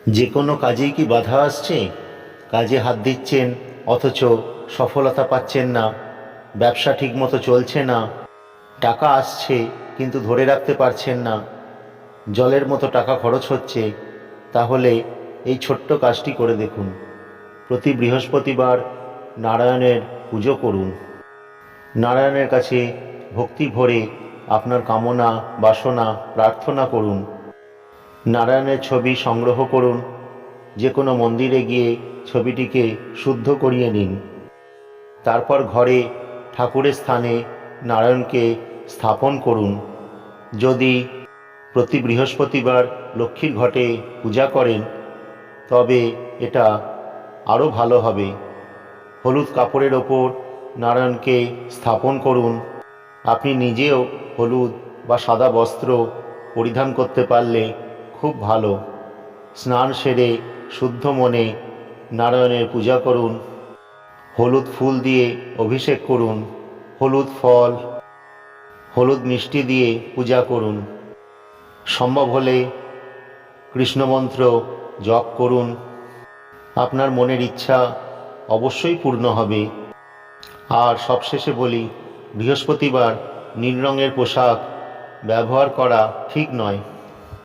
যে কোনো কাজেই কি বাধা আসছে? কাজে হাত দিচ্ছেন অথচ সফলতা পাচ্ছেন না, ব্যবসা ঠিকমতো চলছে না, টাকা আসছে কিন্তু ধরে রাখতে পারছেন না, জলের মতো টাকা খরচ হচ্ছে, তাহলে এই ছোট্ট কাজটি করে দেখুন। প্রতি বৃহস্পতিবার নারায়ণের পুজো করুন। নারায়ণের কাছে ভক্তি ভরে আপনার কামনা বাসনা প্রার্থনা করুন। নারায়ণের ছবি সংগ্রহ করুন, যে কোনো মন্দিরে গিয়ে ছবিটিকে শুদ্ধ করিয়ে নিন। তারপর ঘরে ঠাকুরের স্থানে নারায়ণকে স্থাপন করুন। যদি প্রতি বৃহস্পতিবার লক্ষ্মীর ঘটে পূজা করেন তবে এটা আরও ভালো হবে। হলুদ কাপড়ের ওপর নারায়ণকে স্থাপন করুন। আপনি নিজেও হলুদ বা সাদা বস্ত্র পরিধান করতে পারলে খুব ভালো। স্নান সেরে শুদ্ধ মনে নারায়ণের পূজা করুন। হলুদ ফুল দিয়ে অভিষেক করুন, হলুদ ফল হলুদ মিষ্টি দিয়ে পূজা করুন। সম্ভব হলে কৃষ্ণমন্ত্র জপ করুন। আপনার মনের ইচ্ছা অবশ্যই পূর্ণ হবে। আর সবশেষে বলি, বৃহস্পতিবার নীল রঙের পোশাক ব্যবহার করা ঠিক নয়।